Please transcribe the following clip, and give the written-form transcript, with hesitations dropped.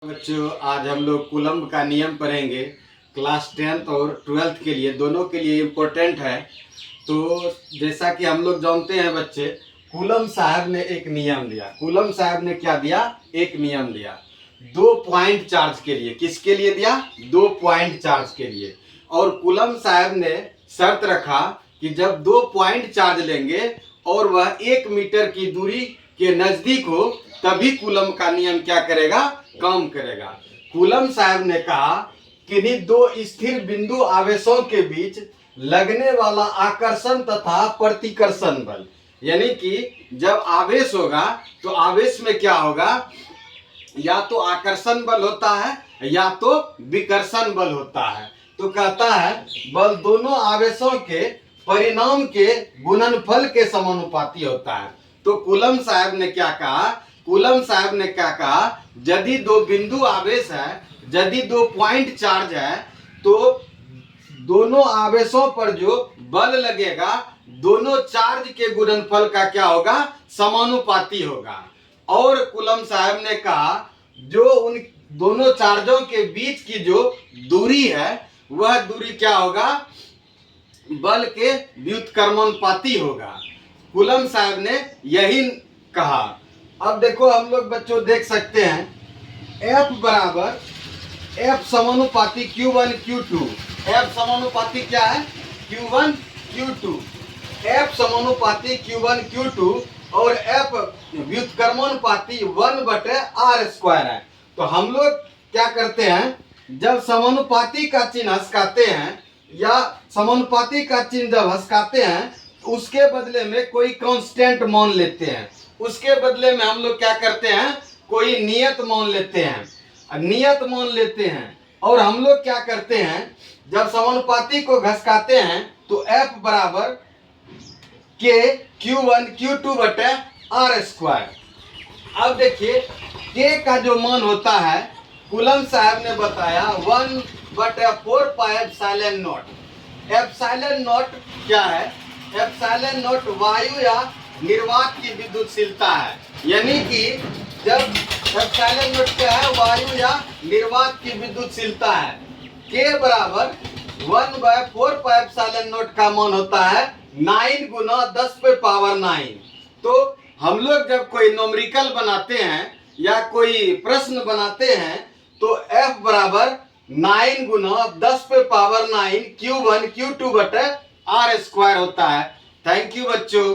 बच्चों, आज हम लोग कूलम्ब का नियम पढ़ेंगे। क्लास 10th और 12th के लिए, दोनों के लिए इम्पोर्टेंट है। तो जैसा कि हम लोग जानते हैं बच्चे, कूलम्ब साहब ने एक नियम दिया। कूलम्ब साहब ने क्या दिया? एक नियम दिया 2 पॉइंट चार्ज के लिए। किसके लिए दिया? 2 पॉइंट चार्ज के लिए। और कूलम्ब साहब ने शर्त रखा कि जब 2 पॉइंट चार्ज लेंगे और वह 1 मीटर की दूरी के नजदीक हो, तभी कूलम्ब का नियम क्या करेगा? काम करेगा। कूलम्ब साहब ने कहा किन्हीं 2 स्थिर बिंदु आवेशों के बीच लगने वाला आकर्षण तथा प्रतिकर्षण बल, यानी कि जब आवेश होगा तो आवेश में क्या होगा? या तो आकर्षण बल होता है या तो विकर्षण बल होता है। तो कहता है बल दोनों आवेशों के परिणाम के गुणनफल के समानुपाती होता है। तो कूलम्ब साहब ने क्या कहा? कूलम्ब साहब ने क्या कहा? यदि 2 बिंदु आवेश है, यदि 2 पॉइंट चार्ज है, तो दोनों आवेशों पर जो बल लगेगा दोनों चार्ज के गुणनफल का क्या होगा? समानुपाती होगा। और कूलम्ब साहब ने कहा जो उन दोनों चार्जों के बीच की जो दूरी है वह दूरी क्या होगा? बल के व्युत्क्रमानुपाती होगा। कूलम्ब साहब ने यही कहा। अब देखो हम लोग बच्चों देख सकते हैं F बराबर F समानुपाती Q1 Q2। F समानुपाती क्या है? Q1 Q2। F समानुपाती Q1 Q2 और F व्युत्क्रमानुपाती 1/r² है। तो हम लोग क्या करते हैं, जब समानुपाती का चिन्ह हस्काते हैं या समानुपाती का चिन्ह जब हस्काते हैं, उसके बदले में कोई कांस्टेंट मान लेते हैं। उसके बदले में हम लोग क्या करते हैं? कोई नियत मान लेते हैं। नियत मान लेते हैं और हम लोग क्या करते हैं, जब समानुपाती को घसकाते हैं तो F बराबर K Q1 Q2/r²। अब देखिए K का जो मान होता है, कूलम्ब साहब ने बताया 1/4πε0। एप्सिलॉन नॉट क्या है? एप्सिलॉन नॉट वायु या निर्वात की विद्युतशीलता है। यानी कि जब एप्सिलॉन नॉट क्या है? वायु या निर्वात की विद्युतशीलता है। K बराबर 1/4πε0 का मान होता है 9 गुना 10⁻⁹। तो हम लोग जब कोई न्यूमेरिकल बनाते हैं या कोई प्रश्न बनाते हैं तो F बराबर 9 गुना 10⁻⁹ Q1 Q2/r² होता है। थैंक यू बच्चों।